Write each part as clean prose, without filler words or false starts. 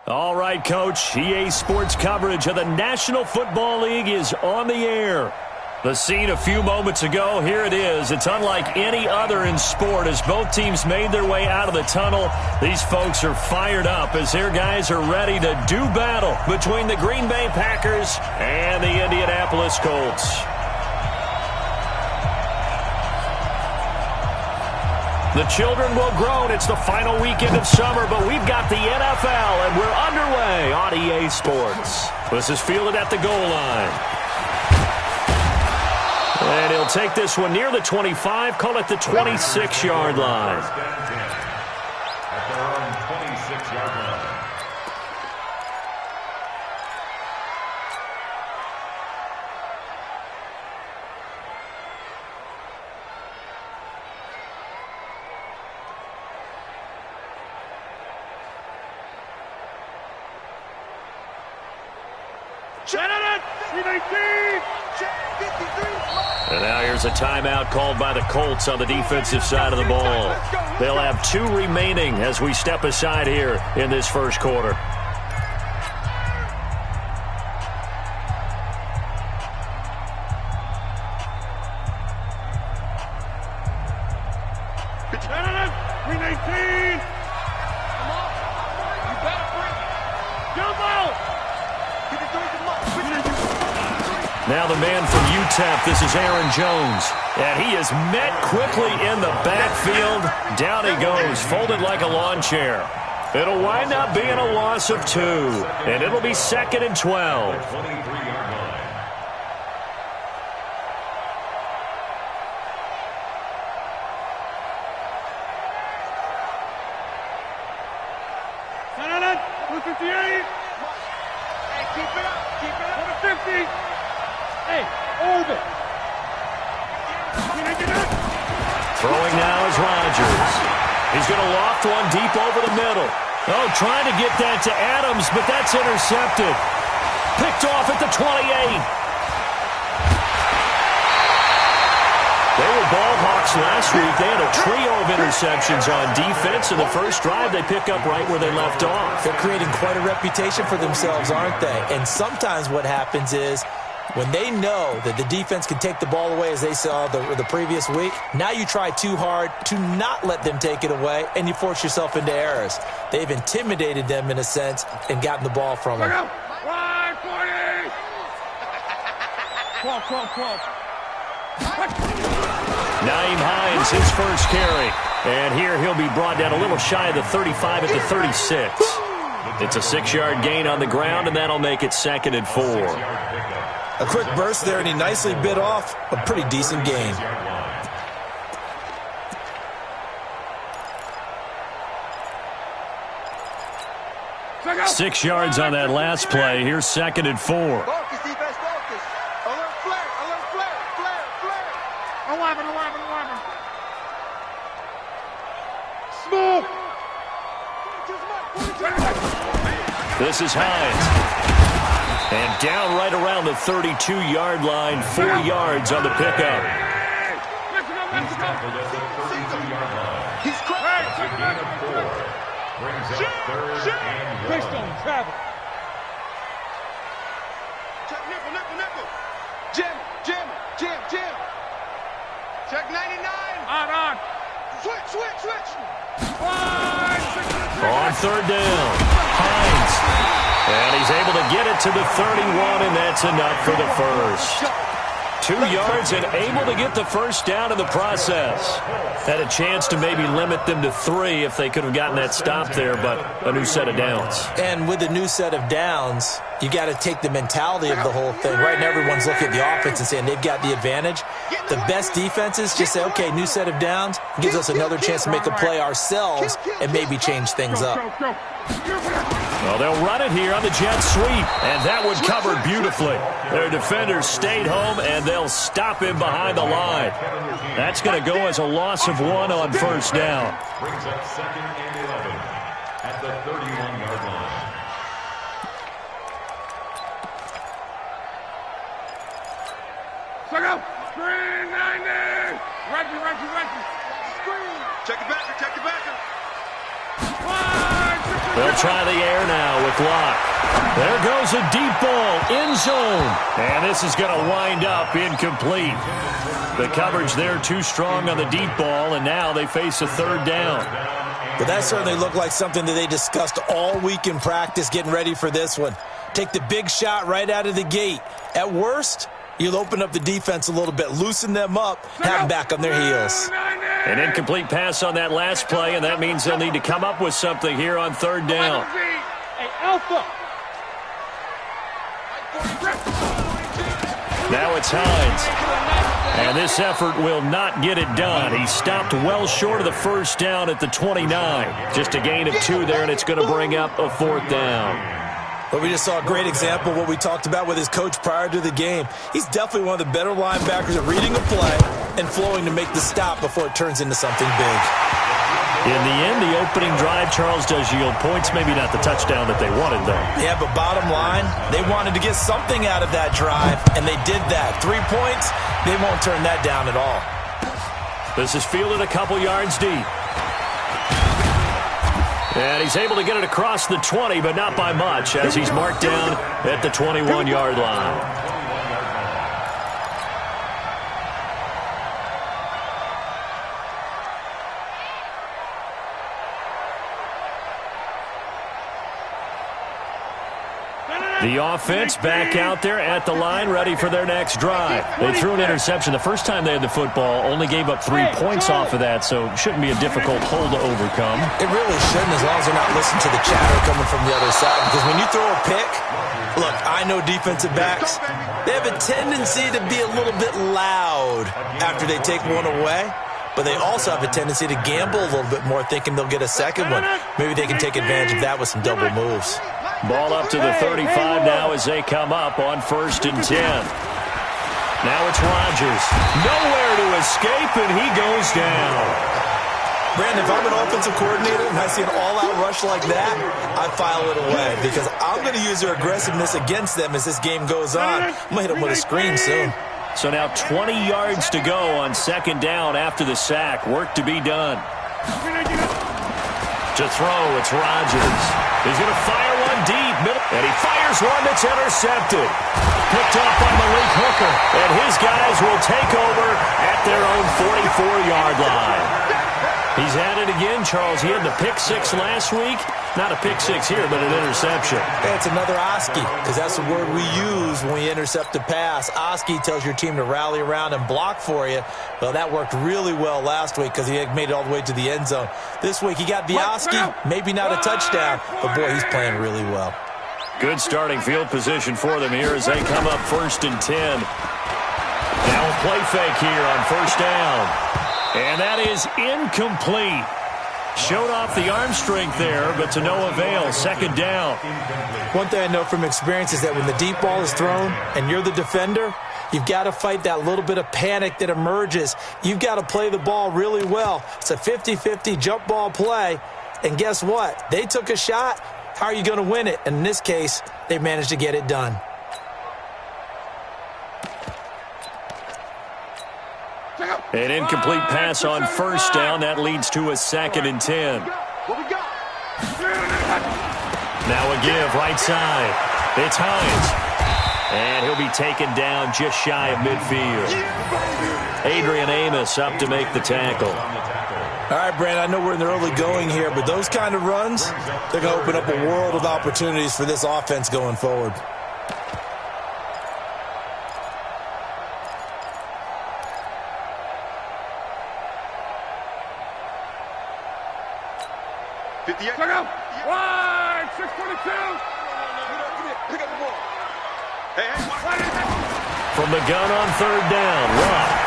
All right, Coach. EA Sports coverage of the National Football League is on the air. The scene a few moments ago, here it is. It's unlike any other in sport as both teams made their way out of the tunnel. These folks are fired up as their guys are ready to do battle between the Green Bay Packers and the Indianapolis Colts. The children will groan. It's the final weekend of summer, but we've got the NFL, and we're underway on EA Sports. This is fielded at the goal line. And he'll take this one near the 25, call it the 26-yard line. At their own 26-yard line. And now here's a timeout called by the Colts on the defensive side of the ball. They'll have 2 remaining as we step aside here in this first quarter. Now the man from UTEP, this is Aaron Jones. And he is met quickly in the backfield. Down he goes, folded like a lawn chair. It'll wind up being a loss of 2. And it'll be 2nd and 12. 23-yard line. Throwing now is Rodgers. He's going to loft one deep over the middle. Oh, trying to get that to Adams, but that's intercepted. Picked off at the 28. They were ball hawks last week. They had a trio of interceptions on defense. In the first drive, they pick up right where they left off. They're creating quite a reputation for themselves, aren't they? And sometimes what happens is when they know that the defense can take the ball away, as they saw the previous week, now you try too hard to not let them take it away, and you force yourself into errors. They've intimidated them, in a sense, and gotten the ball from them. Nyheim Hines, his first carry. And here he'll be brought down a little shy of the 35 at the 36. It's a 6-yard gain on the ground, and that'll make it 2nd and 4. A quick burst there, and he nicely bit off a pretty decent gain. Focus. 6 yards on that last play. Here's 2nd and 4. Focus, defense, focus. Alert flare, alert flare, flare, flare. Alarm. Smoke. This is Hines. And down right around the 32-yard line, 4 yards on the pickup. He's tackled at the 32-yard line. He's cracked. That's a gain of 4. Brings up 3rd and 1. Travel. Check nickel. Jim. Check 99. On. Switch. On 3rd down, Hines. And he's able to get it to the 31, and that's enough for the first. 2 yards and able to get the first down in the process. Had a chance to maybe limit them to 3 if they could have gotten that stop there, but a new set of downs. And with a new set of downs, you got to take the mentality of the whole thing. Right now, everyone's looking at the offense and saying they've got the advantage. The best defenses just say, okay, new set of downs, gives us another chance to make a play ourselves and maybe change things up. Well, they'll run it here on the jet sweep, and that one covered beautifully. Their defenders stayed home, and they'll stop him behind the line. That's going to go as a loss of 1 on first down. Brings up 2nd and 11 at the 31-yard line. Screen 90. Reggie. Screen. Check it back. They'll try the air now with Locke. There goes a deep ball, end zone. And this is going to wind up incomplete. The coverage there too strong on the deep ball, and now they face a third down. But that certainly looked like something that they discussed all week in practice getting ready for this one. Take the big shot right out of the gate. At worst, you'll open up the defense a little bit, loosen them up, have them back on their heels. An incomplete pass on that last play, and that means they'll need to come up with something here on third down. Hey, Alpha. Now it's Hines. And this effort will not get it done. He stopped well short of the first down at the 29. Just a gain of 2 there, and it's going to bring up a fourth down. But we just saw a great example of what we talked about with his coach prior to the game. He's definitely one of the better linebackers at reading a play and flowing to make the stop before it turns into something big. In the end, the opening drive, Charles, does yield points. Maybe not the touchdown that they wanted, though. Yeah, but bottom line, they wanted to get something out of that drive, and they did that. 3 points, they won't turn that down at all. This is fielded a couple yards deep. And he's able to get it across the 20, but not by much, as he's marked down at the 21-yard line. The offense back out there at the line, ready for their next drive. They threw an interception the first time they had the football, only gave up 3 points off of that, so it shouldn't be a difficult hole to overcome. It really shouldn't, as long as they're not listening to the chatter coming from the other side. Because when you throw a pick, look, I know defensive backs, they have a tendency to be a little bit loud after they take one away. But they also have a tendency to gamble a little bit more, thinking they'll get a second one. Maybe they can take advantage of that with some double moves. Ball up to the 35 now as they come up on 1st and 10. Now it's Rodgers. Nowhere to escape, and he goes down. Brandon, if I'm an offensive coordinator and I see an all-out rush like that, I file it away because I'm going to use their aggressiveness against them as this game goes on. I'm going to hit them with a screen soon. So now 20 yards to go on 2nd down after the sack. Work to be done. To throw, it's Rodgers. He's going to fire one deep. And he fires one that's intercepted. Picked up by Malik Hooker. And his guys will take over at their own 44-yard line. He's at it again, Charles. He had the pick 6 last week. Not a pick 6 here, but an interception. Yeah, it's another Oski, because that's the word we use when we intercept a pass. Oski tells your team to rally around and block for you. Well, that worked really well last week because he had made it all the way to the end zone. This week he got the Oski, maybe not a touchdown, but boy, he's playing really well. Good starting field position for them here as they come up 1st and 10. Now a play fake here on 1st down. And that is incomplete. Showed off the arm strength there, but to no avail. 2nd down. One thing I know from experience is that when the deep ball is thrown and you're the defender, you've got to fight that little bit of panic that emerges. You've got to play the ball really well. It's a 50-50 jump ball play. And guess what? They took a shot. How are you going to win it? And in this case, they managed to get it done. An incomplete pass on 1st down. That leads to a 2nd and 10. Now a give right side. It's Hines. And he'll be taken down just shy of midfield. Adrian Amos up to make the tackle. All right, Brandon, I know we're in the early going here, but those kind of runs, they're going to open up a world of opportunities for this offense going forward. Wide, 622. Pick up the ball. From the gun on 3rd down, Locke.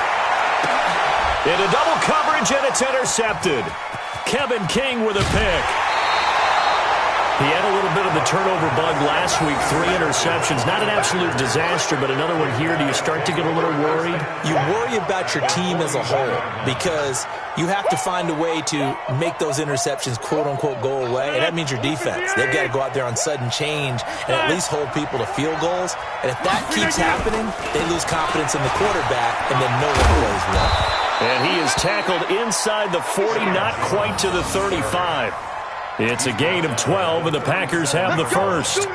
Into double coverage, and it's intercepted. Kevin King with a pick. He had a little bit of the turnover bug last week, 3 interceptions. Not an absolute disaster, but another one here. Do you start to get a little worried? You worry about your team as a whole because you have to find a way to make those interceptions, quote-unquote, go away, and that means your defense. They've got to go out there on sudden change and at least hold people to field goals. And if that keeps happening, they lose confidence in the quarterback, and then no one plays well. And he is tackled inside the 40, not quite to the 35. It's a gain of 12, and the Packers have the first.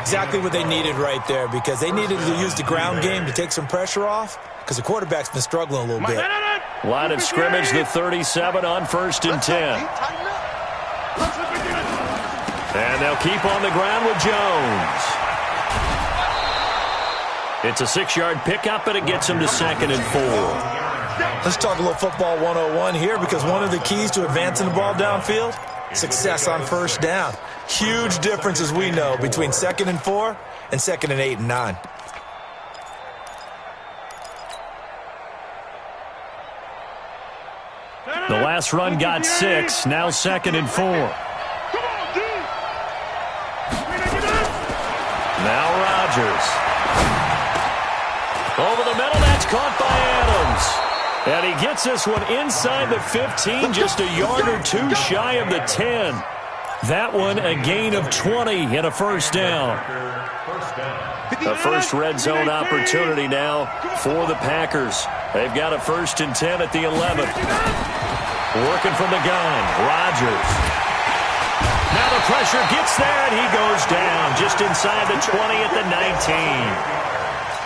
Exactly what they needed right there, because they needed to use the ground game to take some pressure off, because the quarterback's been struggling a little bit. Line of scrimmage, the 37 on 1st and 10. And they'll keep on the ground with Jones. It's a 6-yard pickup, and it gets him to 2nd and 4. Let's talk a little football 101 here, because one of the keys to advancing the ball downfield, success on first down. Huge difference, as we know, between 2nd and 4 and 2nd and 8 and 9. The last run got 6, now 2nd and 4. Now Rodgers. Over the middle, that's caught by Adams. And he gets this one inside the 15, just a yard or two shy of the 10. That one a gain of 20 and a first down. The first red zone opportunity now for the Packers. They've got a 1st and 10 at the 11. Working from the gun, Rodgers. Now the pressure gets there, and he goes down just inside the 20 at the 19.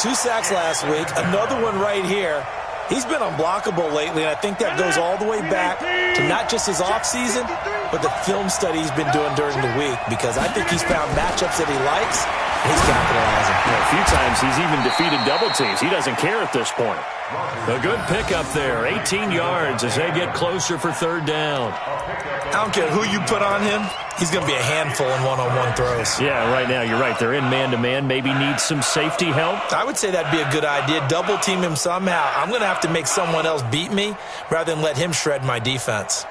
2 sacks last week, another one right here. He's been unblockable lately, and I think that goes all the way back to not just his offseason, but the film study he's been doing during the week, because I think he's found matchups that he likes, and he's capitalizing. A few times he's even defeated double teams. He doesn't care at this point. A good pickup there, 18 yards as they get closer for 3rd down. I don't care who you put on him, he's going to be a handful in one-on-one throws. Yeah, right now, you're right. They're in man-to-man, maybe need some safety help. I would say that'd be a good idea. Double team him somehow. I'm going to have to make someone else beat me rather than let him shred my defense.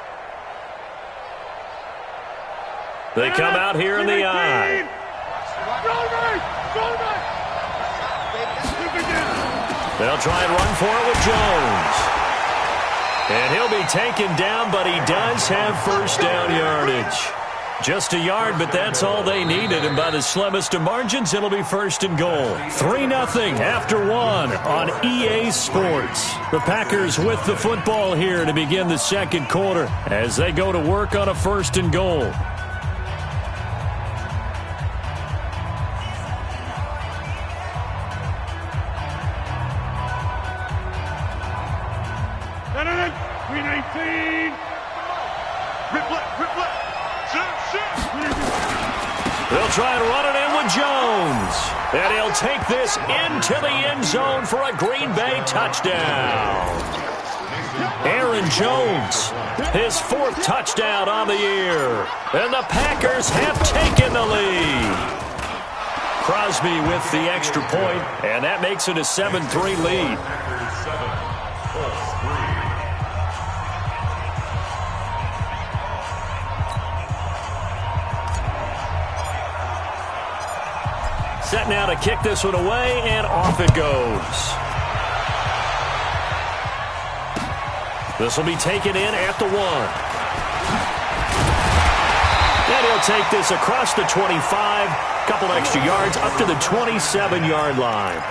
They come out here in the eye. They'll try and run for it with Jones. And he'll be taken down, but he does have first down yardage. Just a yard, but that's all they needed. And by the slimmest of margins, it'll be 1st and goal. 3-0 after 1 on EA Sports. The Packers with the football here to begin the 2nd quarter as they go to work on a 1st and goal. They'll try and run it in with Jones. And he'll take this into the end zone for a Green Bay touchdown. Aaron Jones, his 4th touchdown on the year. And the Packers have taken the lead. Crosby with the extra point, and that makes it a 7-3 lead. Set now to kick this one away, and off it goes. This will be taken in at the 1. And he'll take this across the 25, couple extra yards up to the 27-yard line.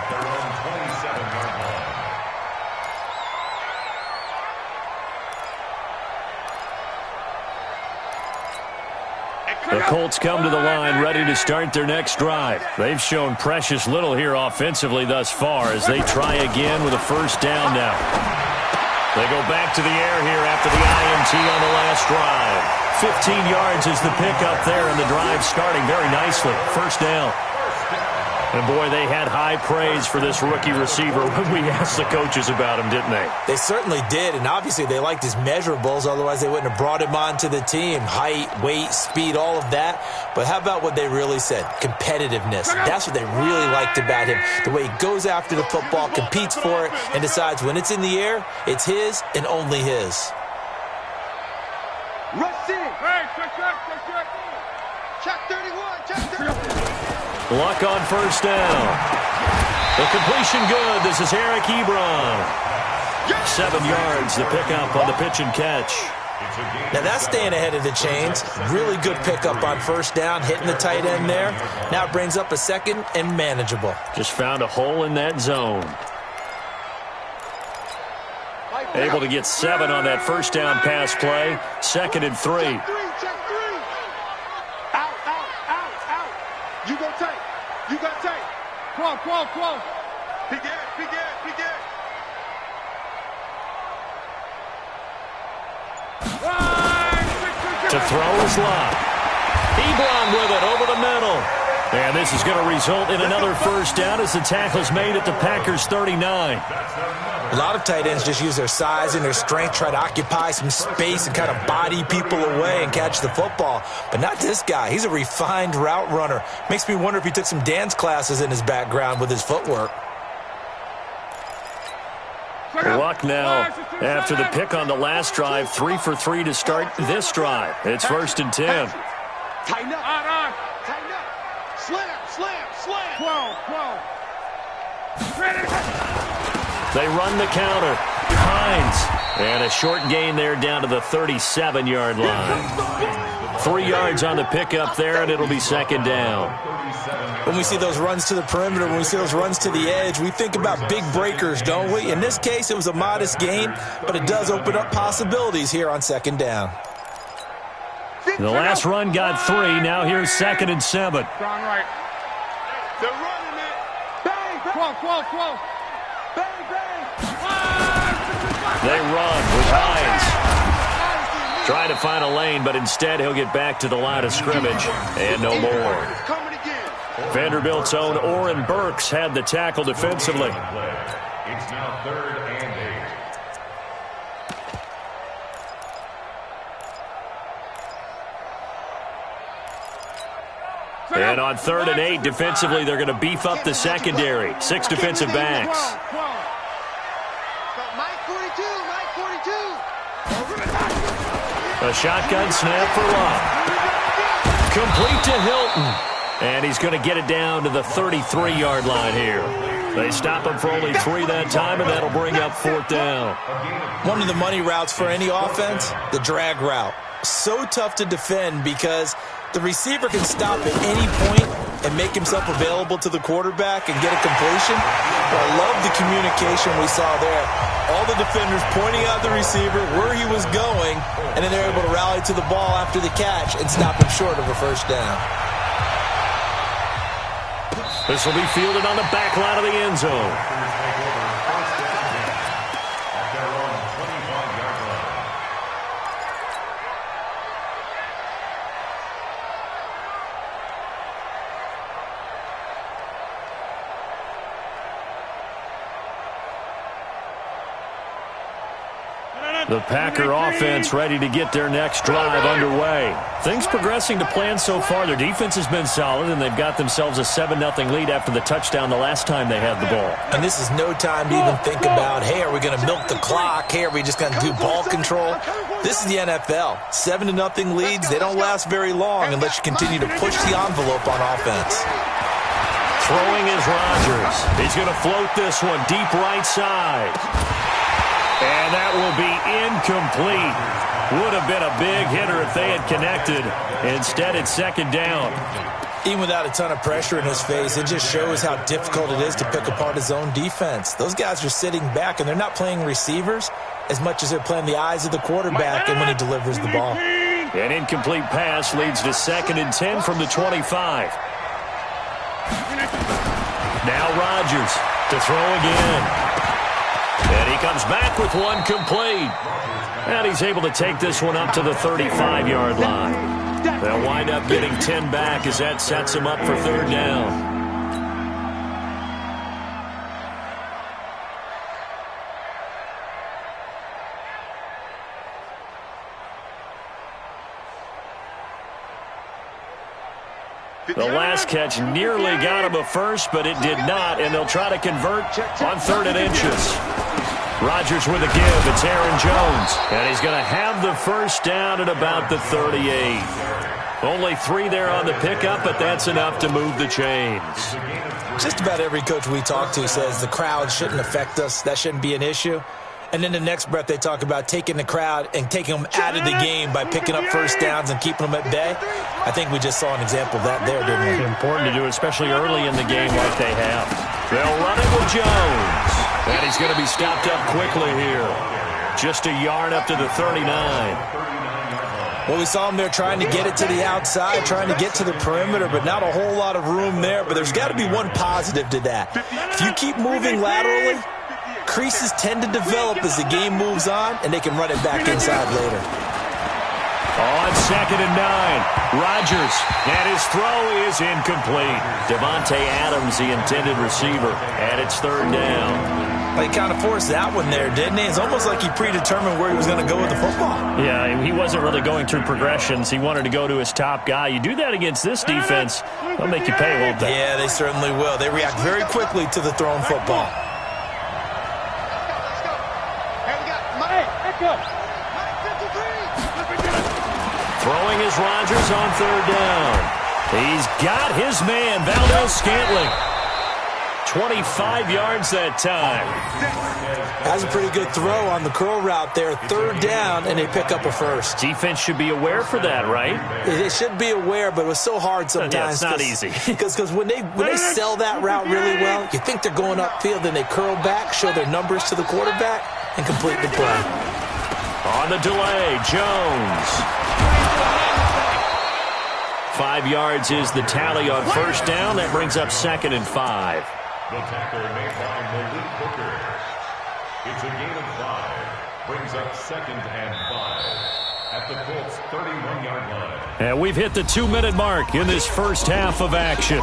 The Colts come to the line ready to start their next drive. They've shown precious little here offensively thus far as they try again with a first down now. They go back to the air here after the INT on the last drive. 15 yards is the pickup there, and the drive starting very nicely. First down. And, boy, they had high praise for this rookie receiver when we asked the coaches about him, didn't they? They certainly did, and obviously they liked his measurables. Otherwise, they wouldn't have brought him onto the team. Height, weight, speed, all of that. But how about what they really said? Competitiveness. That's what they really liked about him. The way he goes after the football, competes for it, and decides when it's in the air, it's his and only his. Rush in. Check 31. Check 31. Luck on first down. The completion good. This is Eric Ebron. 7 yards, the pickup on the pitch and catch. Now that's staying ahead of the chains. Really good pickup on first down, hitting the tight end there. Now it brings up a 2nd and manageable. Just found a hole in that zone. Able to get 7 on that first down pass play. 2nd and 3. You go tight. You got tight. Close. Begin. To throw is Lott. Ebron with it over the middle. And this is going to result in another first down as the tackle's made at the Packers' 39. A lot of tight ends just use their size and their strength, try to occupy some space and kind of body people away and catch the football. But not this guy. He's a refined route runner. Makes me wonder if he took some dance classes in his background with his footwork. Luck now after the pick on the last drive, 3 for 3 to start this drive. It's 1st and 10. Tighten up. Tighten up. Slam. 12. They run the counter. Hines. And a short gain there down to the 37-yard line. 3 yards on the pickup there, and it'll be 2nd down. When we see those runs to the perimeter, when we see those runs to the edge, we think about big breakers, don't we? In this case, it was a modest gain, but it does open up possibilities here on 2nd down. The last run got 3. Now here's 2nd and 7. Strong right. They're running it. Bang. Close. Bang. They run with Hines. Trying to find a lane, but instead he'll get back to the line of scrimmage and no more. Vanderbilt's own Oren Burks had the tackle defensively. It's now 3rd and 8. And on 3rd and 8, defensively, they're going to beef up the secondary. 6 defensive backs. Mike 42. A shotgun snap for Lott. Complete to Hilton. And he's going to get it down to the 33-yard line here. They stop him for only 3 that time, and that'll bring up 4th down. One of the money routes for any offense, the drag route. So tough to defend because the receiver can stop at any point and make himself available to the quarterback and get a completion. But I love the communication we saw there. All the defenders pointing out the receiver, where he was going, and then they're able to rally to the ball after the catch and stop him short of a first down. This will be fielded on the back line of the end zone. The Packer offense ready to get their next drive underway. Things progressing to plan so far. Their defense has been solid, and they've got themselves a 7-0 lead after the touchdown the last time they had the ball. And this is no time to even think about, hey, are we going to milk the clock? Hey, are we just going to do ball control? This is the NFL. 7-0 leads, they don't last very long unless you continue to push the envelope on offense. Throwing is Rodgers. He's going to float this one deep right side. And that will be incomplete. Would have been a big hitter if they had connected. Instead, it's 2nd down. Even without a ton of pressure in his face, it just shows how difficult it is to pick apart his own defense. Those guys are sitting back, and they're not playing receivers as much as they're playing the eyes of the quarterback and when he delivers the ball. An incomplete pass leads to 2nd and 10 from the 25. Now Rodgers to throw again. And he comes back with one complete. And he's able to take this one up to the 35-yard line. They'll wind up getting 10 back as that sets him up for 3rd down. The last catch nearly got him a first, but it did not, and they'll try to convert on 3rd and inches. Rodgers with a give. It's Aaron Jones, and he's going to have the first down at about the 38. Only 3 there on the pickup, but that's enough to move the chains. Just about every coach we talk to says the crowd shouldn't affect us. That shouldn't be an issue. And then the next breath they talk about taking the crowd and taking them out of the game by picking up first downs and keeping them at bay. I think we just saw an example of that there, didn't we? Important to do, especially early in the game like they have. They'll run it with Jones. And he's going to be stopped up quickly here. Just a yard up to the 39. Well, we saw him there trying to get it to the outside, trying to get to the perimeter, but not a whole lot of room there. But there's got to be one positive to that. If you keep moving laterally, creases tend to develop as the game moves on, and they can run it back inside later. On 2nd and 9, Rodgers, and his throw is incomplete. Davante Adams, the intended receiver, and it's 3rd down. He kind of forced that one there, didn't he? It's almost like he predetermined where he was going to go with the football. Yeah, he wasn't really going through progressions. He wanted to go to his top guy. You do that against this defense, they'll make you pay, won't they? Yeah, they certainly will. They react very quickly to the thrown football. Throwing is Rodgers on 3rd down. He's got his man, Valdes-Scantling. 25 yards that time. That's a pretty good throw on the curl route there. 3rd down, and they pick up a first. Defense should be aware for that, right? They should be aware, but it was so hard sometimes. Yeah, it's not easy. Because when they sell that route really well, you think they're going upfield, then they curl back, show their numbers to the quarterback, and complete the play. On the delay, Jones. 5 yards is the tally on 1st down. That brings up 2nd and 5. The tackle made by Malik Hooker. It's a gain of 5. Brings up 2nd and 5 at the Colts 31-yard line. And we've hit the 2-minute mark in this first half of action.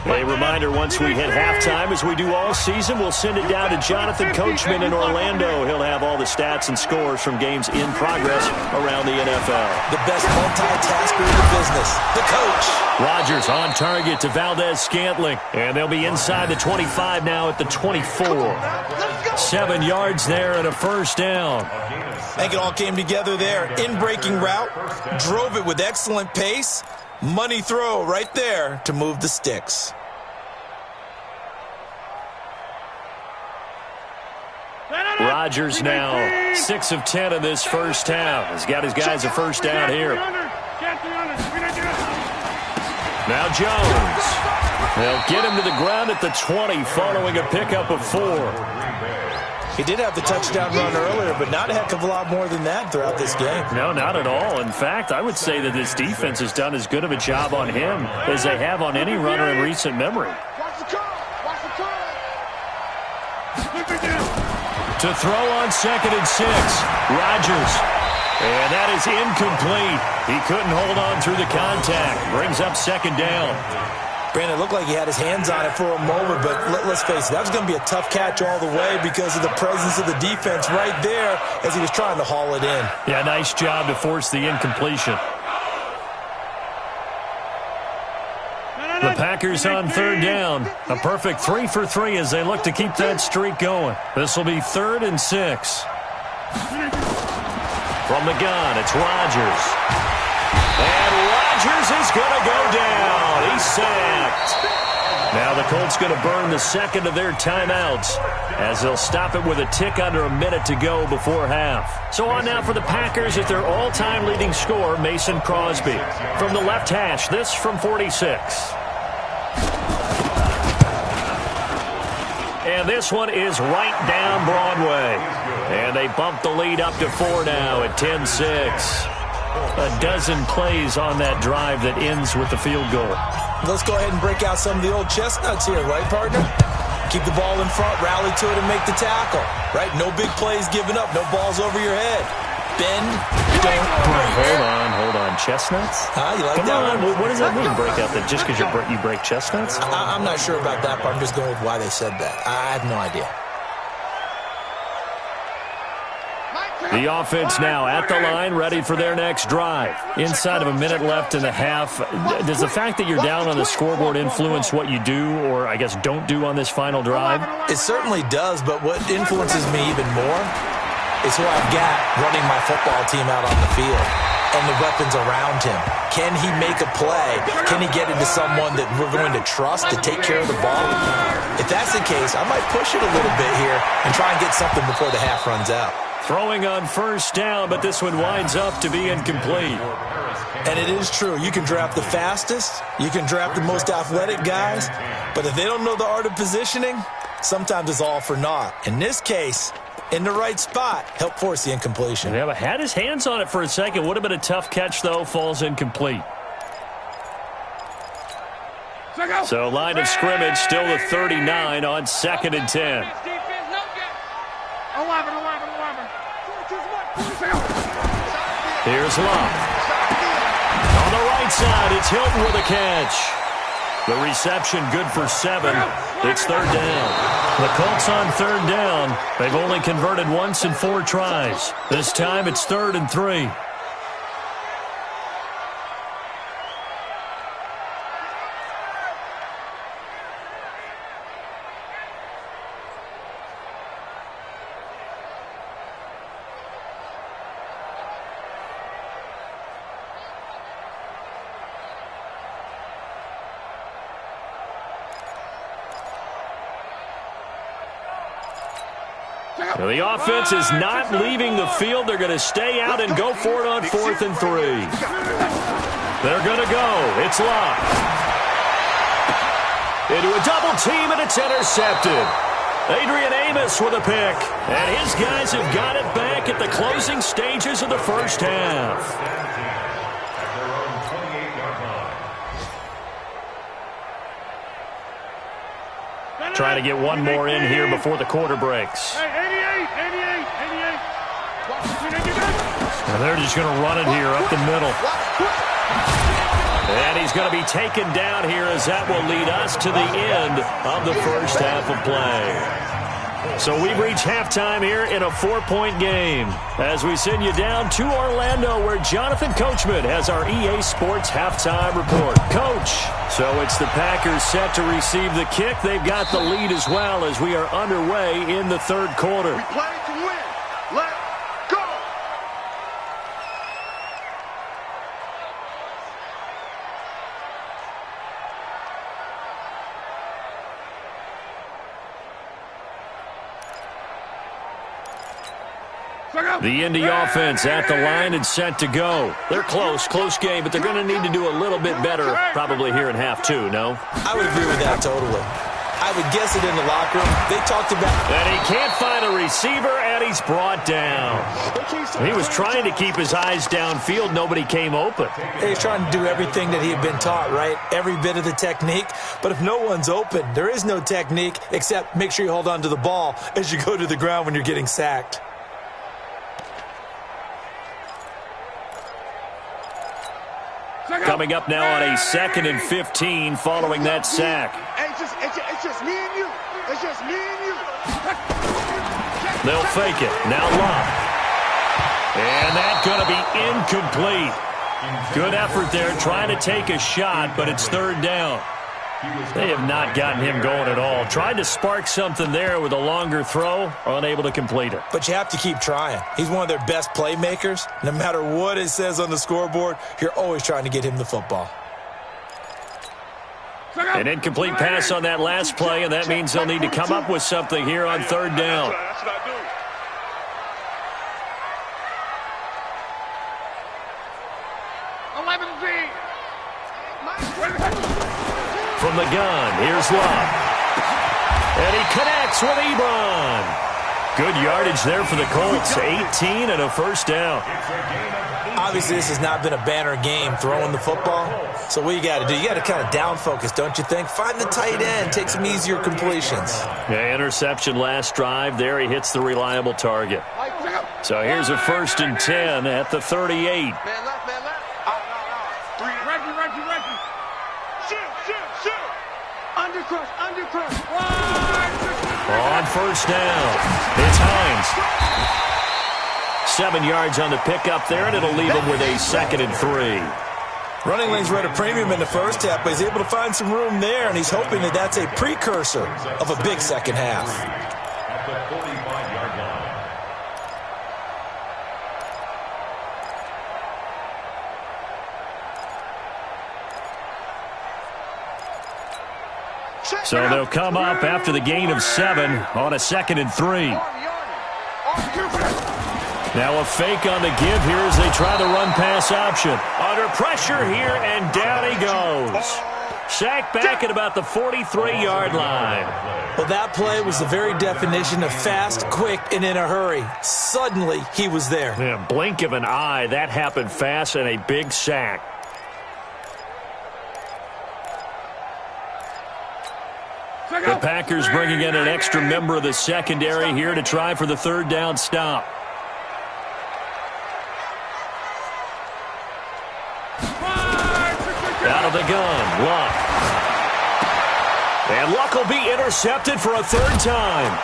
A reminder, once we hit halftime, as we do all season, we'll send it down to Jonathan Coachman in Orlando. He'll have all the stats and scores from games in progress around the NFL. The best multitasker in the business, the coach. Rodgers on target to Valdes-Scantling. And they'll be inside the 25 now at the 24. 7 yards there and a 1st down. I think it all came together there. In-breaking route, drove it with excellent pace. Money throw right there to move the sticks. Rodgers now 6 of 10 in this first half. He's got his guys a 1st down here. Now Jones. They'll get him to the ground at the 20 following a pickup of 4. He did have the touchdown run earlier, but not a heck of a lot more than that throughout this game. No, not at all. In fact, I would say that this defense has done as good of a job on him as they have on any runner in recent memory. To throw on 2nd and 6, Rodgers. And that is incomplete. He couldn't hold on through the contact. Brings up 2nd down. Brandon, it looked like he had his hands on it for a moment, but let's face it, that was going to be a tough catch all the way because of the presence of the defense right there as he was trying to haul it in. Yeah, nice job to force the incompletion. The Packers on 3rd down. A perfect 3 for 3 as they look to keep that streak going. This will be 3rd and 6. From the gun, it's Rodgers. And Rodgers is going to go down. He's sacked. Now the Colts going to burn the 2nd of their timeouts as they'll stop it with a tick under a minute to go before half. So on now for the Packers at their all-time leading scorer, Mason Crosby. From the left hash, this from 46. And this one is right down Broadway. And they bump the lead up to 4 now at 10-6. A dozen plays on that drive that ends with the field goal. Let's go ahead and break out some of the old chestnuts here, right, partner? Keep the ball in front, rally to it, and make the tackle, right? No big plays given up, no balls over your head. Bend, don't break. Hold on. Chestnuts? You like Come that on. one? What does that mean, break out that just because you break chestnuts? I'm not sure about that, but I'm just going with why they said that. I have no idea. The offense now at the line, ready for their next drive. Inside of a minute left in the half. Does the fact that you're down on the scoreboard influence what you do or, I guess, don't do on this final drive? It certainly does, but what influences me even more is who I've got running my football team out on the field and the weapons around him. Can he make a play? Can he get into someone that we're going to trust to take care of the ball? If that's the case, I might push it a little bit here and try and get something before the half runs out. Throwing on 1st down, but this one winds up to be incomplete. And it is true. You can draft the fastest. You can draft the most athletic guys. But if they don't know the art of positioning, sometimes it's all for naught. In this case, in the right spot, helped force the incompletion. Yeah, but had his hands on it for a second. Would have been a tough catch, though. Falls incomplete. So line of scrimmage still the 39 on 2nd and 10. Here's Love. On the right side, it's Hilton with a catch. The reception good for 7. It's 3rd down. The Colts on 3rd down. They've only converted once in 4 tries. This time it's 3rd and 3. Well, the offense is not leaving the field. They're going to stay out and go for it on 4th and 3. They're going to go. It's Love. Into a double team, and it's intercepted. Adrian Amos with a pick. And his guys have got it back at the closing stages of the first half. Trying to get one more in here before the quarter breaks. And they're just going to run it here up the middle. And he's going to be taken down here as that will lead us to the end of the first half of play. So we've reached halftime here in a 4-point game as we send you down to Orlando where Jonathan Coachman has our EA Sports halftime report. Coach, so it's the Packers set to receive the kick. They've got the lead as well as we are underway in the 3rd quarter. We play to win. Let's go. The Indy offense at the line and set to go. They're close game, but they're going to need to do a little bit better probably here in half 2, no? I would agree with that totally. I would guess it in the locker room. They talked about... And he can't find a receiver, and he's brought down. He was trying to keep his eyes downfield. Nobody came open. He's trying to do everything that he had been taught, right? Every bit of the technique. But if no one's open, there is no technique except make sure you hold on to the ball as you go to the ground when you're getting sacked. Coming up now on a 2nd and 15 following that sack. It's just me and you. It's just me and you. They'll fake it. Now Love. And that's going to be incomplete. Good effort there trying to take a shot, but it's 3rd down. They have not gotten him going at all. Tried to spark something there with a longer throw, unable to complete it. But you have to keep trying. He's one of their best playmakers. No matter what it says on the scoreboard, you're always trying to get him the football. An incomplete pass on that last play, and that means they'll need to come up with something here on 3rd down. From the gun, here's Love. And he connects with Ebron. Good yardage there for the Colts. 18 and a first down. Obviously, this has not been a banner game throwing the football. So what you got to do, you got to kind of down focus, don't you think? Find the tight end, take some easier completions. Yeah, interception last drive. There he hits the reliable target. So here's a 1st and 10 at the 38. Man left. Reggie. Shoot. Undercrush. On 1st down, it's Hines. 7 yards on the pickup there, and it'll leave him with a 2nd and 3. Running lanes were at a premium in the first half, but he's able to find some room there, and he's hoping that that's a precursor of a big second half. At the 45-yard line. So they'll come up after the gain of 7 on a 2nd and 3. Now a fake on the give here as they try the run-pass option. Under pressure here, and down he goes. Sacked back at about the 43-yard line. Well, that play was the very definition of fast, quick, and in a hurry. Suddenly, he was there. Yeah, blink of an eye, that happened fast and a big sack. The Packers bringing in an extra member of the secondary here to try for the third down stop. Out of the gun, Luck. And Luck will be intercepted for a third time.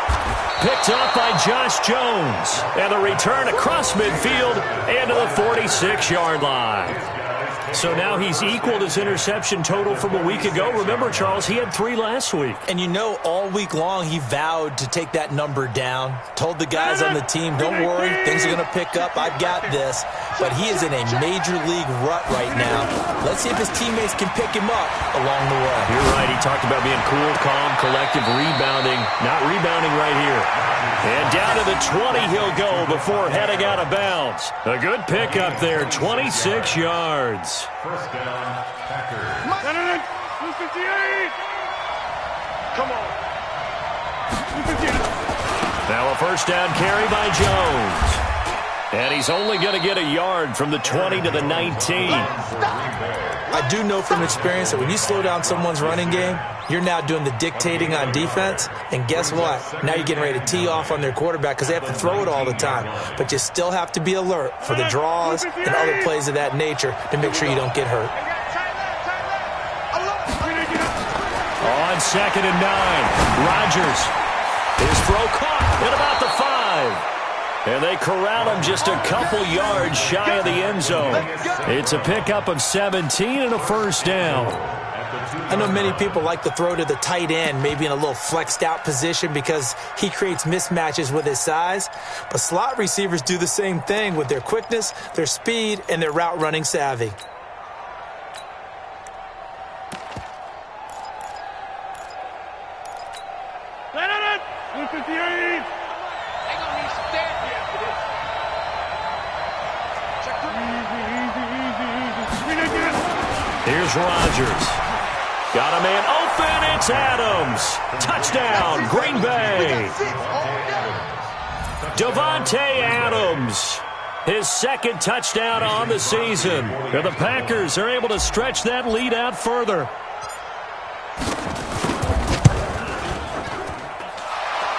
Picked up by Josh Jones. And a return across midfield and to the 46-yard line. So now he's equaled his interception total from a week ago. Remember, Charles, he had 3 last week. And you know, all week long he vowed to take that number down. Told the guys on the team, don't worry, things are going to pick up. I've got this. But he is in a major league rut right now. Let's see if his teammates can pick him up along the way. You're right. He talked about being cool, calm, collective, rebounding. Not rebounding right here. And down to the 20 he'll go before heading out of bounds. A good pickup there, 26 yards. First down, Packers. Come on. Now a first down carry by Jones. And he's only going to get a yard from the 20 to the 19. I do know from experience that when you slow down someone's running game, you're now doing the dictating on defense. And guess what? Now you're getting ready to tee off on their quarterback because they have to throw it all the time. But you still have to be alert for the draws and other plays of that nature to make sure you don't get hurt. On 2nd and 9, Rodgers. His throw caught at about the 5. And they corral him just a couple yards shy of the end zone. It's a pickup of 17 and a first down. I know many people like to throw to the tight end, maybe in a little flexed out position because he creates mismatches with his size. But slot receivers do the same thing with their quickness, their speed, and their route running savvy. Here's Rodgers. Got a man open. It's Adams. Touchdown, Green Bay. Davante Adams. His second touchdown on the season. And the Packers are able to stretch that lead out further.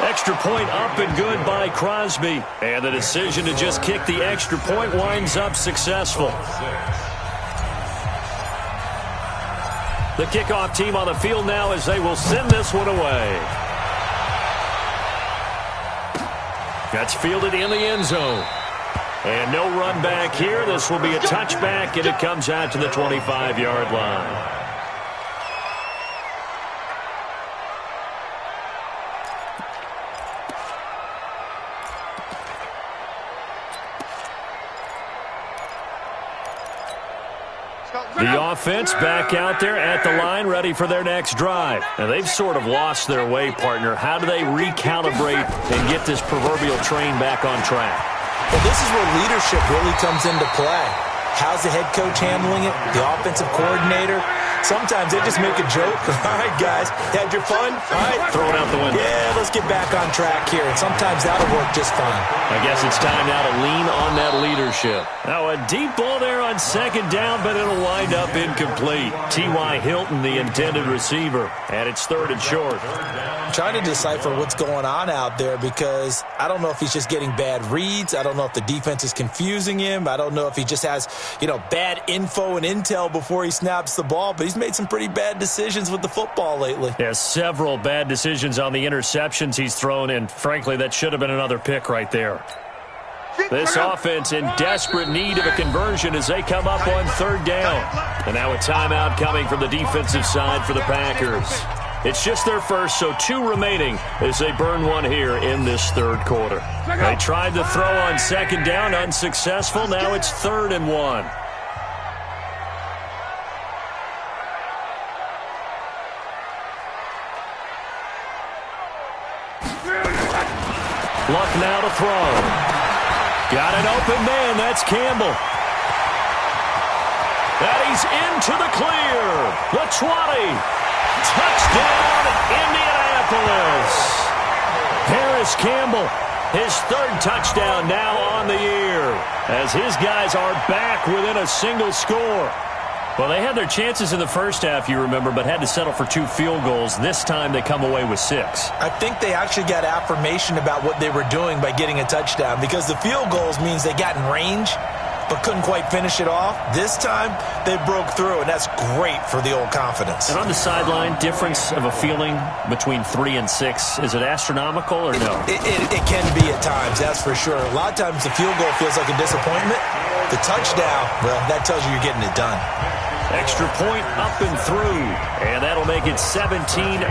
Extra point up and good by Crosby. And the decision to just kick the extra point winds up successful. The kickoff team on the field now as they will send this one away. That's fielded in the end zone. And no run back here. This will be a touchback, and it comes out to the 25-yard line. The offense back out there at the line, ready for their next drive. And they've sort of lost their way, partner. How do they recalibrate and get this proverbial train back on track? Well, this is where leadership really comes into play. How's the head coach handling it? The offensive coordinator? Sometimes they just make a joke. All right, guys, had your fun? All right, throw it out the window. Yeah, let's get back on track here. And sometimes that'll work just fine. I guess it's time now to lean on that leadership. Now a deep ball there on second down, but it'll wind up incomplete. T.Y. Hilton, the intended receiver, and it's third and short. I'm trying to decipher what's going on out there because I don't know if he's just getting bad reads. I don't know if the defense is confusing him. I don't know if he just has, bad info and intel before he snaps the ball, but he's made some pretty bad decisions with the football lately. Yeah, several bad decisions on the interceptions he's thrown, and frankly, that should have been another pick right there. This offense in desperate need of a conversion as they come up on third down. And now a timeout coming from the defensive side for the Packers. It's just their first, so 2 remaining as they burn one here in this third quarter. They tried the throw on second down, unsuccessful. Now it's 3rd and 1. Luck now to throw. Got an open man. That's Campbell. And he's into the clear. The 20. Touchdown, Indianapolis. Paris Campbell, his third touchdown now on the year, as his guys are back within a single score. Well, they had their chances in the first half, you remember, but had to settle for 2 field goals. This time they come away with 6. I think they actually got affirmation about what they were doing by getting a touchdown, because the field goals means they got in range but couldn't quite finish it off. This time they broke through, and that's great for the old confidence. And on the sideline, difference of a feeling between 3 and 6, is it astronomical or no? It can be at times, that's for sure. A lot of times the field goal feels like a disappointment. The touchdown, well, that tells you you're getting it done. Extra point up and through, and that'll make it 17-13.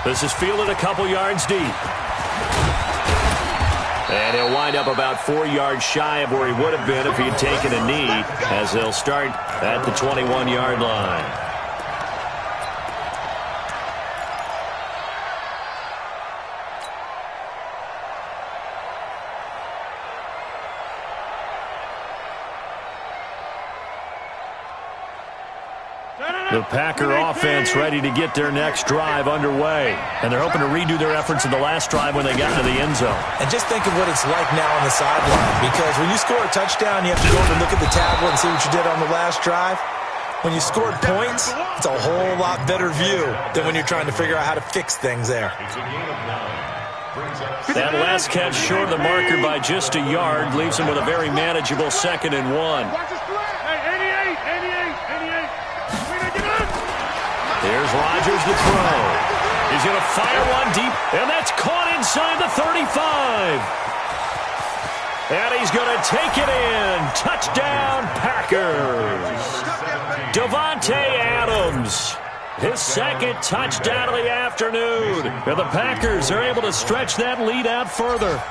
This is fielded a couple yards deep. And he'll wind up about 4 yards shy of where he would have been if he had taken a knee, as they'll start at the 21-yard line. The Packer offense ready to get their next drive underway. And they're hoping to redo their efforts in the last drive when they got into the end zone. And just think of what it's like now on the sideline, because when you score a touchdown, you have to go over and look at the tablet and see what you did on the last drive. When you scored points, it's a whole lot better view than when you're trying to figure out how to fix things there. That last catch short of the marker by just a yard leaves him with a very manageable 2nd and 1. Here's Rodgers to throw. He's going to fire one deep, and that's caught inside the 35. And he's going to take it in. Touchdown, Packers. Davante Adams, his 2nd touchdown of the afternoon. And the Packers are able to stretch that lead out further.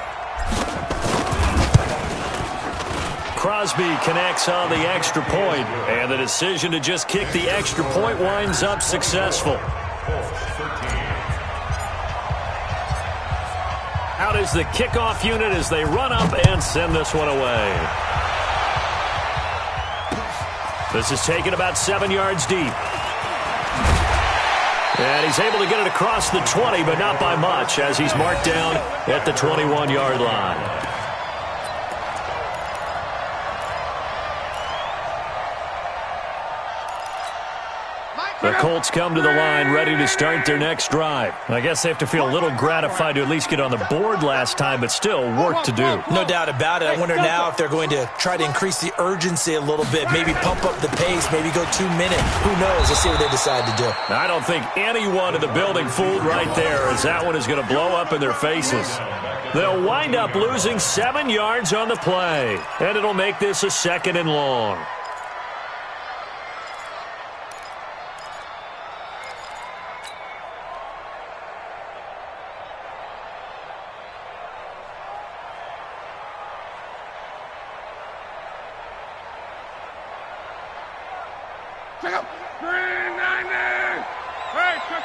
Crosby connects on the extra point, and the decision to just kick the extra point winds up successful. Out is the kickoff unit as they run up and send this one away. This is taken about 7 yards deep. And he's able to get it across the 20, but not by much, as he's marked down at the 21-yard line. The Colts come to the line ready to start their next drive. I guess they have to feel a little gratified to at least get on the board last time, but still work to do. No doubt about it. I wonder now if they're going to try to increase the urgency a little bit, maybe pump up the pace, maybe go 2 minutes. Who knows? Let's see what they decide to do. I don't think anyone in the building fooled right there, as that one is going to blow up in their faces. They'll wind up losing 7 yards on the play, and it'll make this a 2nd and long. Check up. 390. Hey, check.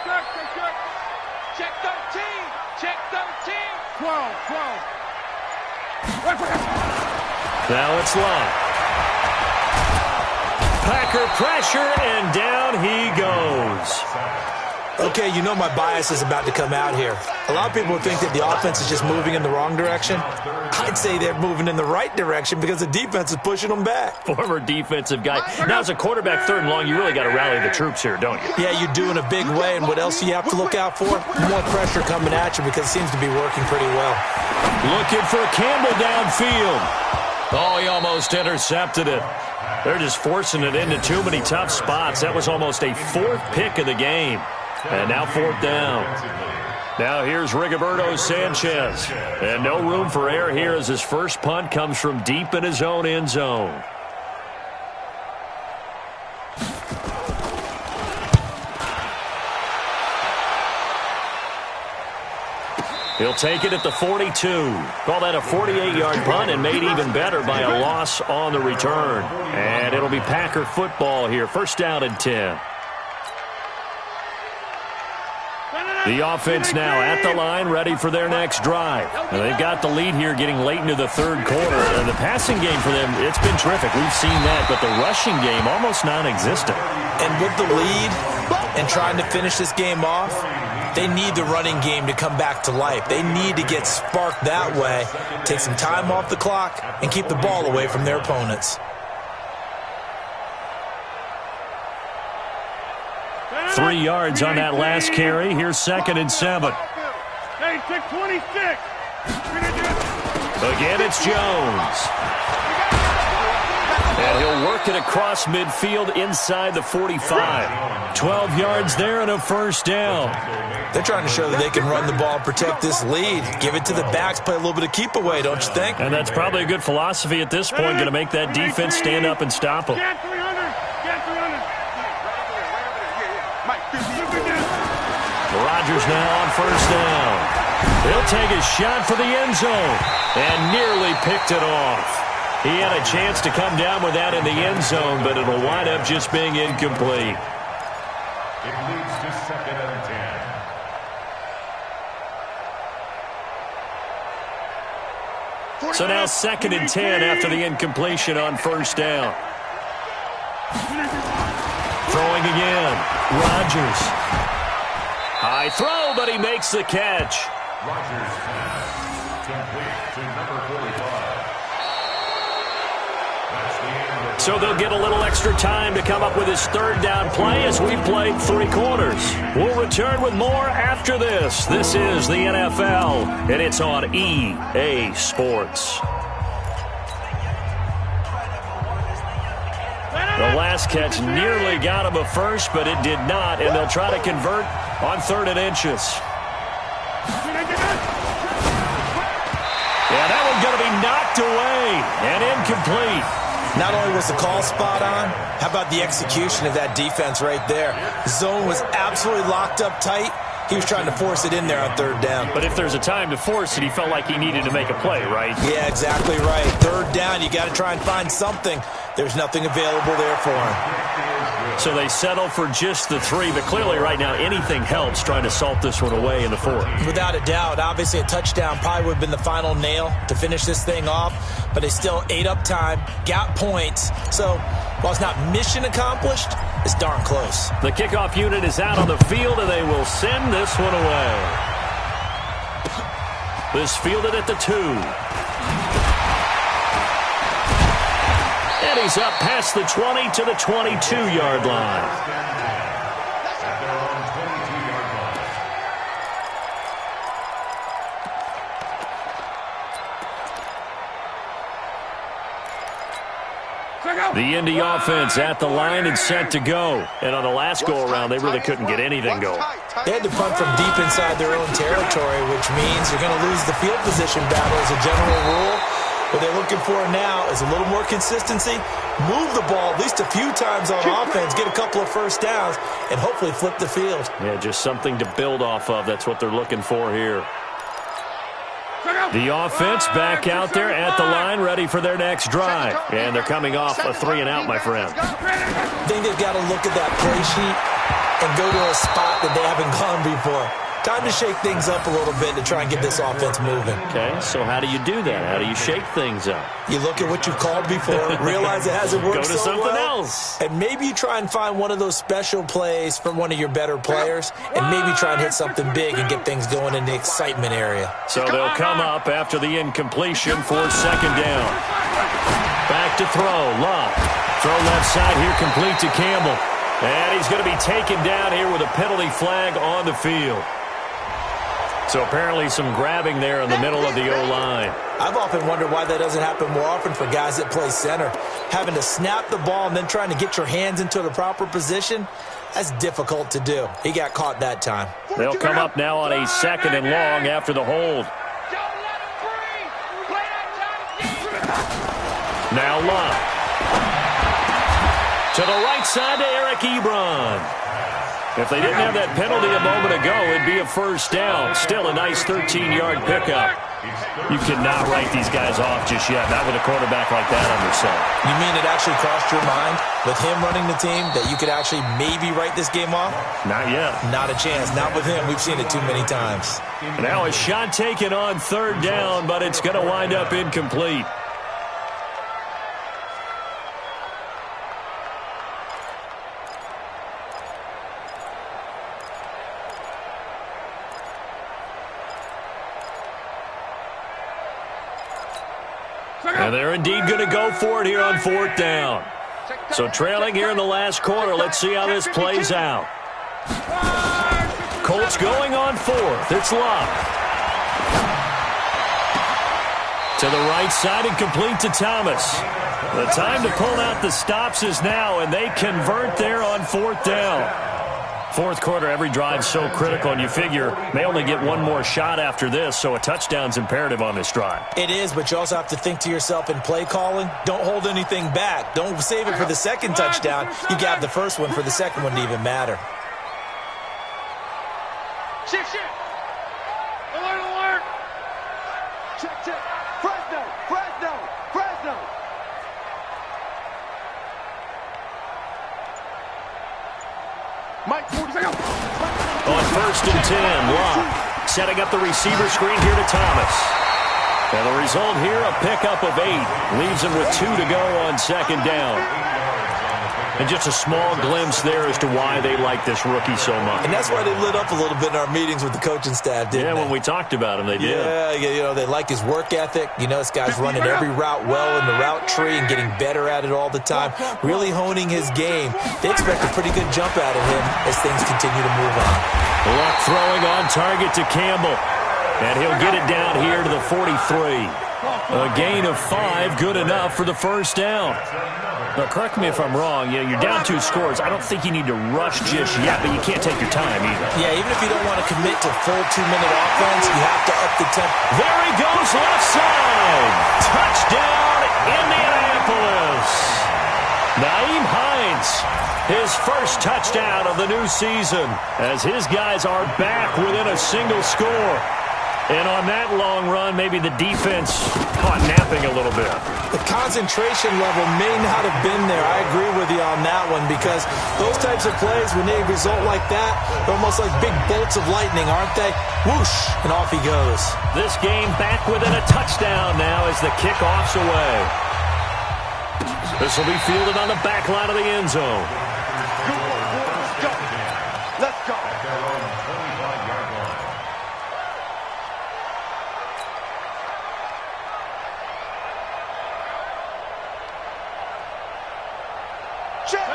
Check 13. Check 13. 12. Now it's long. Packer pressure, and down he goes. Okay, you know my bias is about to come out here. A lot of people think that the offense is just moving in the wrong direction. I'd say they're moving in the right direction because the defense is pushing them back. Former defensive guy. Now, as a quarterback 3rd and long, you really got to rally the troops here, don't you? Yeah, you do in a big way. And what else do you have to look out for? More pressure coming at you because it seems to be working pretty well. Looking for Campbell downfield. Oh, he almost intercepted it. They're just forcing it into too many tough spots. That was almost a 4th pick of the game. And now 4th down. Now here's Rigoberto Sanchez. And no room for error here as his first punt comes from deep in his own end zone. He'll take it at the 42. Call that a 48-yard punt, and made even better by a loss on the return. And it'll be Packer football here. 1st down and 10. The offense now at the line, ready for their next drive. And they've got the lead here getting late into the third quarter. And the passing game for them, it's been terrific. We've seen that, but the rushing game almost non-existent. And with the lead and trying to finish this game off, they need the running game to come back to life. They need to get sparked that way, take some time off the clock, and keep the ball away from their opponents. 3 yards on that last carry. Here's 2nd and 7. Hey, 626. Again, it's Jones. And he'll work it across midfield inside the 45. 12 yards there and a first down. They're trying to show that they can run the ball and protect this lead. Give it to the backs, play a little bit of keep away, don't you think? And that's probably a good philosophy at this point, going to make that defense stand up and stop them. Get 300. Get 300. Rodgers now on first down. He'll take a shot for the end zone and nearly picked it off. He had a chance to come down with that in the end zone, but it'll wind up just being incomplete. It leads to 2nd and 10. So now 2nd and 10 after the incompletion on first down. Throwing again. Rodgers. High throw, but he makes the catch. Rodgers pass complete to number 45. That's the end of So they'll get a little extra time to come up with his third down play as we've played 3 quarters. We'll return with more after this. This is the NFL, and it's on EA Sports. The last catch nearly got him a first, but it did not, and they'll try to convert on 3rd and inches. Yeah, that one's going to be knocked away and incomplete. Not only was the call spot on, how about the execution of that defense right there? The zone was absolutely locked up tight. He was trying to force it in there on 3rd down. But if there's a time to force it, he felt like he needed to make a play, right? Yeah, exactly right. 3rd down, you got to try and find something. There's nothing available there for him. So they settle for just the 3, but clearly right now anything helps trying to salt this one away in the 4th. Without a doubt, obviously a touchdown probably would have been the final nail to finish this thing off, but they still ate up time, got points. So while it's not mission accomplished, it's darn close. The kickoff unit is out on the field, and they will send this one away. This fielded at the 2. And he's up past the 20 to the 22-yard line. at their own 22-yard line. The Indy offense at the line and set to go. And on the last go-around, they really couldn't get anything going. They had to punt from deep inside their own territory, which means you're going to lose the field position battle as a general rule. What they're looking for now is a little more consistency, move the ball at least a few times on offense, get a couple of first downs, and hopefully flip the field. Yeah, just something to build off of. That's what they're looking for here. The offense back out there at the line, ready for their next drive. And they're coming off a 3-and-out, my friend. I think they've got to look at that play sheet and go to a spot that they haven't gone before. Time to shake things up a little bit to try and get this offense moving. Okay, so how do you do that? How do you shake things up? You look at what you've called before, realize it hasn't worked Go to so something well, else. and maybe you try and find one of those special plays from one of your better players, and maybe try and hit something big and get things going in the excitement area. So they'll come up after the incompletion for 2nd down. Back to throw, Love. Throw left side here, complete to Campbell. And he's going to be taken down here with a penalty flag on the field. So apparently some grabbing there in the middle of the O-line. I've often wondered why that doesn't happen more often for guys that play center. Having to snap the ball and then trying to get your hands into the proper position, that's difficult to do. He got caught that time. They'll come up now on a 2nd and long after the hold. Now Love. To the right side to Eric Ebron. If they didn't have that penalty a moment ago, it'd be a first down. Still a nice 13-yard pickup. You cannot write these guys off just yet, not with a quarterback like that on your side. You mean it actually crossed your mind with him running the team that you could actually maybe write this game off? Not yet. Not a chance. Not with him. We've seen it too many times. Now a shot taken on third down, but it's going to wind up incomplete. And they're indeed going to go for it here on fourth down. So trailing here in the last quarter. Let's see how this plays out. Colts going on fourth. It's Love. To the right side and complete to Thomas. The time to pull out the stops is now, and they convert there on fourth down. Fourth quarter, every drive so critical, and you figure may only get one more shot after this, so a touchdown's imperative on this drive. It is, but you also have to think to yourself in play calling, don't hold anything back. Don't save it for the second touchdown. You got the first one for the second one to even matter. Shift. Alert. Check. Fresno. Mike, 40 seconds. On first and 10, Love setting up the receiver screen here to Thomas. And the result here, a pickup of 8. Leaves him with 2 to go on second down. And just a small glimpse there as to why they like this rookie so much. And that's why they lit up a little bit in our meetings with the coaching staff, didn't they? Yeah, when we talked about him, they did. Yeah, they like his work ethic. You know, this guy's running every route well in the route tree and getting better at it all the time, really honing his game. They expect a pretty good jump out of him as things continue to move on. Luck throwing on target to Campbell. And he'll get it down here to the 43. A gain of 5, good enough for the first down. Now, correct me if I'm wrong. You're down 2 scores. I don't think you need to rush just yet, but you can't take your time either. Yeah, even if you don't want to commit to full 2-minute offense, you have to up the tempo. There he goes, left side. Touchdown, Indianapolis. Nyheim Hines, his first touchdown of the new season, as his guys are back within a single score. And on that long run, maybe the defense caught napping a little bit. The concentration level may not have been there. I agree with you on that one, because those types of plays, when they result like that, they're almost like big bolts of lightning, aren't they? Whoosh, and off he goes. This game back within a touchdown now as the kickoff's away. This will be fielded on the back line of the end zone. Let's go.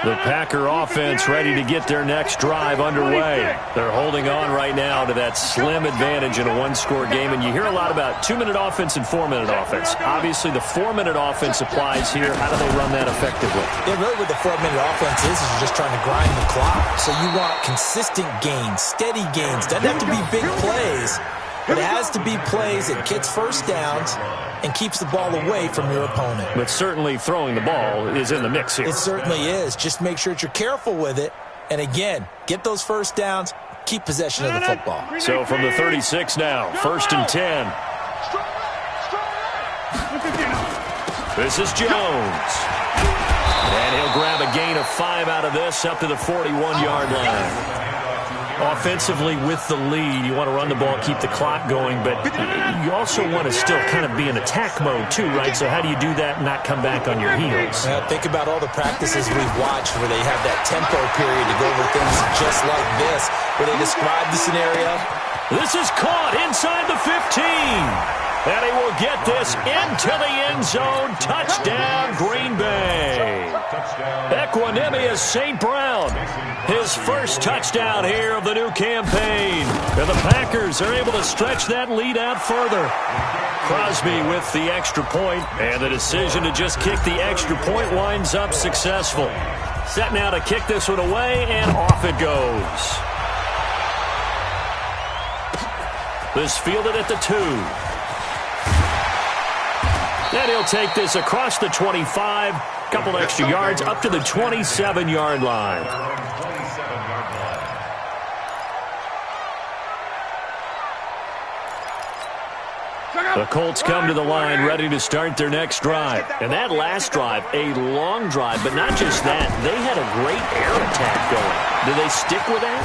The Packer offense ready to get their next drive underway. They're holding on right now to that slim advantage in a one-score game. And you hear a lot about 2-minute offense and 4-minute offense. Obviously, the 4-minute offense applies here. How do they run that effectively? Yeah, really what the 4-minute offense is you're just trying to grind the clock. So you want consistent gains, steady gains. Doesn't have to be big plays, but it has to be plays that gets first downs and keeps the ball away from your opponent. But certainly throwing the ball is in the mix here. It certainly is. Just make sure that you're careful with it. And again, get those first downs, keep possession of the football. So from the 36 now, first and 10. This is Jones. And he'll grab a gain of 5 out of this up to the 41-yard line. Offensively with the lead, you want to run the ball, keep the clock going, but you also want to still kind of be in attack mode too, right? So how do you do that and not come back on your heels? Think about all the practices we've watched where they have that tempo period to go over things just like this, where they describe the scenario. This is caught inside the 15. And he will get this into the end zone. Touchdown, Green Bay. Equanimeous St. Brown. His first touchdown here of the new campaign. And the Packers are able to stretch that lead out further. Crosby with the extra point, and the decision to just kick the extra point winds up successful. Set now to kick this one away, and off it goes. This fielded at the 2. And he'll take this across the 25, couple extra yards, up to the 27-yard line. The Colts come to the line ready to start their next drive. And that last drive, a long drive, but not just that. They had a great air attack going. Do they stick with that?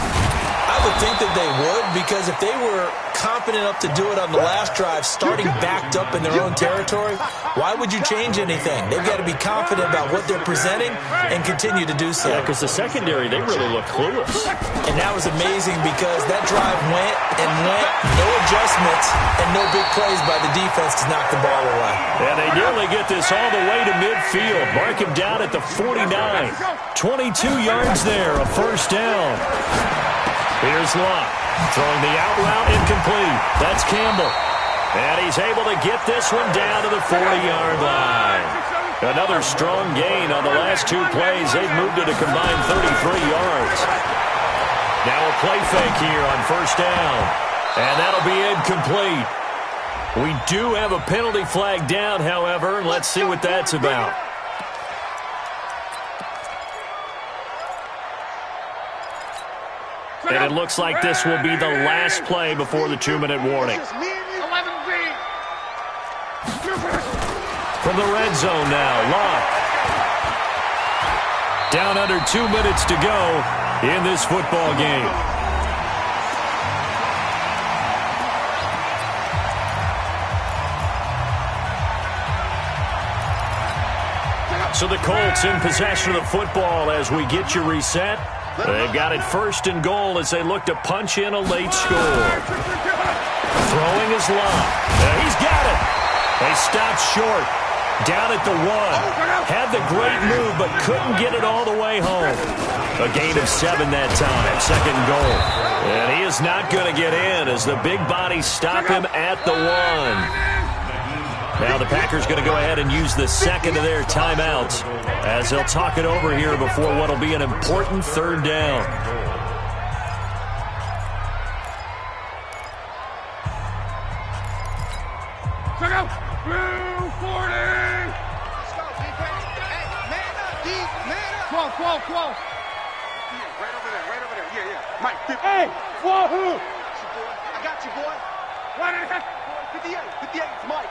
I would think that they would, because if they were confident enough to do it on the last drive, starting backed up in their own territory, why would you change anything? They've got to be confident about what they're presenting and continue to do so. Yeah, because the secondary, they really look clueless. And that was amazing because that drive went and went, no adjustments, and no big plays by the defense to knock the ball away. And they nearly get this all the way to midfield. Mark him down at the 49. 22 yards there, a first down. Here's Locke, throwing the out route incomplete. That's Campbell. And he's able to get this one down to the 40-yard line. Another strong gain on the last two plays. They've moved it a combined 33 yards. Now a play fake here on first down. And that'll be incomplete. We do have a penalty flag down, however. Let's see what that's about. And it looks like this will be the last play before the 2-minute warning. From the red zone now, Locke. Down under 2 minutes to go in this football game. So the Colts in possession of the football as we get you reset. They've got it first and goal as they look to punch in a late score. Throwing is Locke. He's got it. They stopped short. Down at the 1. Had the great move, but couldn't get it all the way home. A gain of 7 that time. Second and goal. And he is not going to get in as the big bodies stop him at the 1. Now the Packers going to go ahead and use the second of their timeouts as they'll talk it over here before what will be an important third down. Check out. 40. Let's go, defense. Hey, man up, D. Man up. 12. Yeah, right over there. Yeah. Mike, 50. Hey, wahoo. I got you, boy. 58. 58. It's Mike.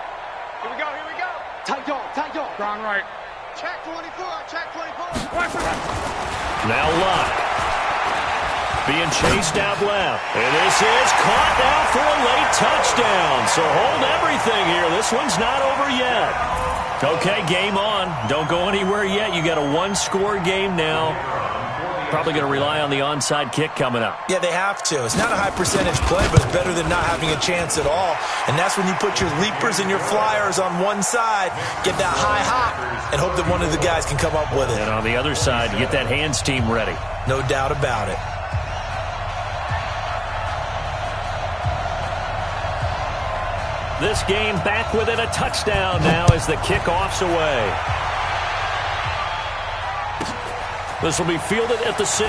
Here we go. Tight dog. Strong right. Check 24. Now Locke. Being chased out left. And this is caught now for a late touchdown. So hold everything here. This one's not over yet. Okay, game on. Don't go anywhere yet. You got a one-score game now. Probably going to rely on the onside kick coming up. Yeah, they have to. It's not a high percentage play, but it's better than not having a chance at all. And that's when you put your leapers and your flyers on one side, get that high hop, and hope that one of the guys can come up with it. And on the other side, you get that hands team ready. No doubt about it. This game back within a touchdown now as the kickoff's away. This will be fielded at the 6.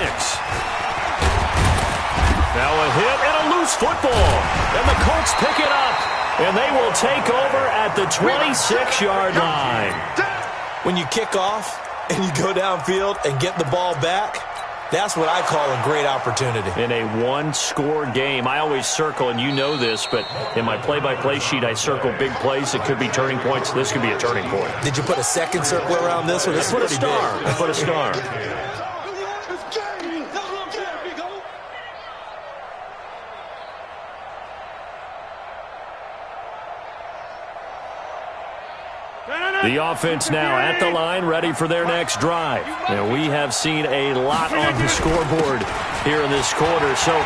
Now a hit and a loose football. And the Colts pick it up. And they will take over at the 26-yard line. When you kick off and you go downfield and get the ball back, that's what I call a great opportunity. In a one-score game, I always circle, and you know this, but in my play-by-play sheet, I circle big plays. It could be turning points. This could be a turning point. Did you put a second circle around this one? I put a star. I put a star. The offense now at the line, ready for their next drive. And we have seen a lot on the scoreboard here in this quarter. So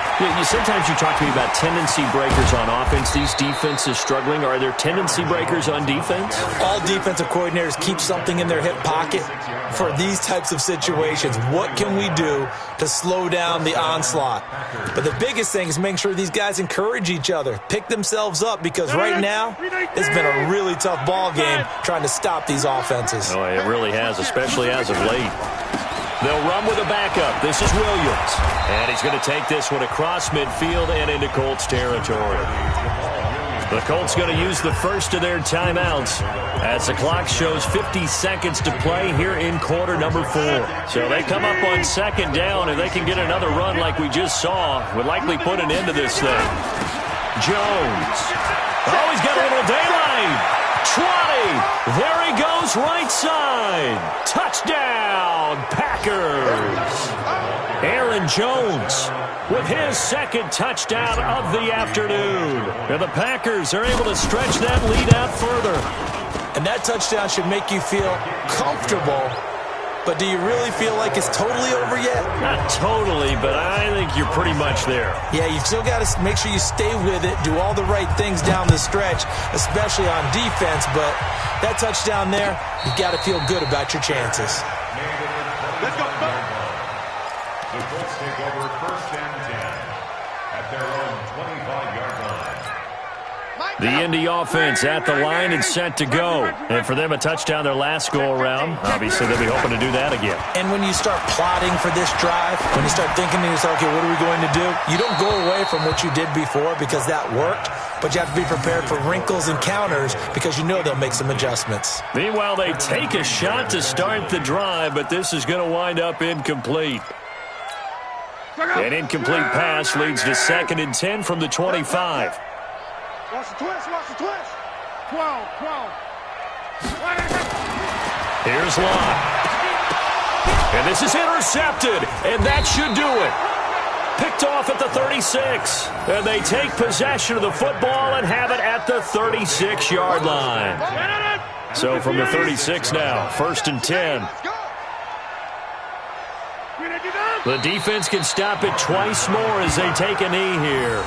sometimes you talk to me about tendency breakers on offense. These defenses struggling. Are there tendency breakers on defense? All defensive coordinators keep something in their hip pocket for these types of situations. What can we do to slow down the onslaught? But the biggest thing is making sure these guys encourage each other, pick themselves up, because right now it's been a really tough ball game trying to stop these offenses. Oh, it really has, especially as of late. They'll run with a backup. This is Williams. And he's going to take this one across midfield and into Colts territory. The Colts going to use the first of their timeouts as the clock shows 50 seconds to play here in quarter number 4. So they come up on second down, and they can get another run like we just saw. Would likely put an end to this thing. Jones. Oh, he's got a little daylight. 20. There he goes, right side. Touchdown, Packers. Aaron Jones with his second touchdown of the afternoon. And the Packers are able to stretch that lead out further. And that touchdown should make you feel comfortable. But do you really feel like it's totally over yet? Not totally, but I think you're pretty much there. Yeah, you've still got to make sure you stay with it, do all the right things down the stretch, especially on defense. But that touchdown there, you've got to feel good about your chances. Let's go. The Colts take over 1st and 10 at their own 25-yard line. The Indy offense at the line and set to go. And for them, a touchdown their last go-around. Obviously, they'll be hoping to do that again. And when you start plotting for this drive, when you start thinking to yourself, okay, what are we going to do? You don't go away from what you did before because that worked, but you have to be prepared for wrinkles and counters because you know they'll make some adjustments. Meanwhile, they take a shot to start the drive, but this is going to wind up incomplete. An incomplete pass leads to 2nd and 10 from the 25. Watch the twist. 12. Here's Lott. And this is intercepted, and that should do it. Picked off at the 36. And they take possession of the football and have it at the 36-yard line. So from the 36 now, 1st and 10. The defense can stop it twice more as they take a knee here.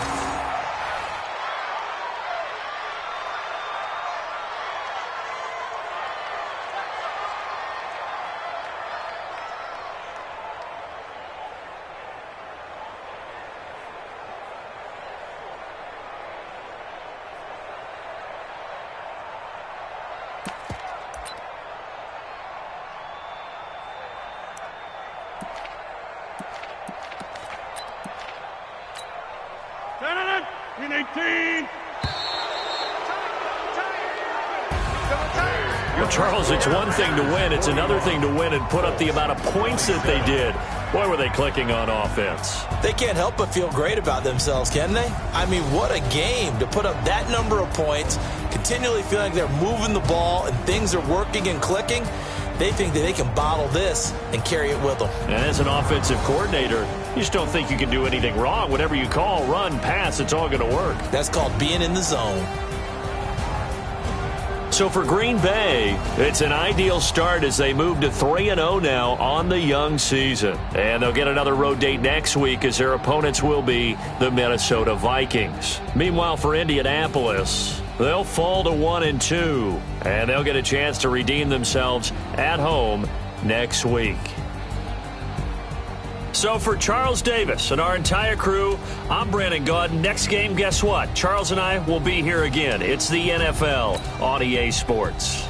Well, Charles, it's one thing to win. It's another thing to win and put up the amount of points that they did. Boy, were they clicking on offense. They can't help but feel great about themselves, can they? I mean, what a game to put up that number of points, continually feeling like they're moving the ball and things are working and clicking. They think that they can bottle this and carry it with them. And as an offensive coordinator, you just don't think you can do anything wrong. Whatever you call, run, pass, it's all going to work. That's called being in the zone. So for Green Bay, it's an ideal start as they move to 3-0 now on the young season. And they'll get another road date next week as their opponents will be the Minnesota Vikings. Meanwhile, for Indianapolis, they'll fall to 1-2, and they'll get a chance to redeem themselves at home next week. So for Charles Davis and our entire crew, I'm Brandon Gaudin. Next game, guess what? Charles and I will be here again. It's the NFL on EA Sports.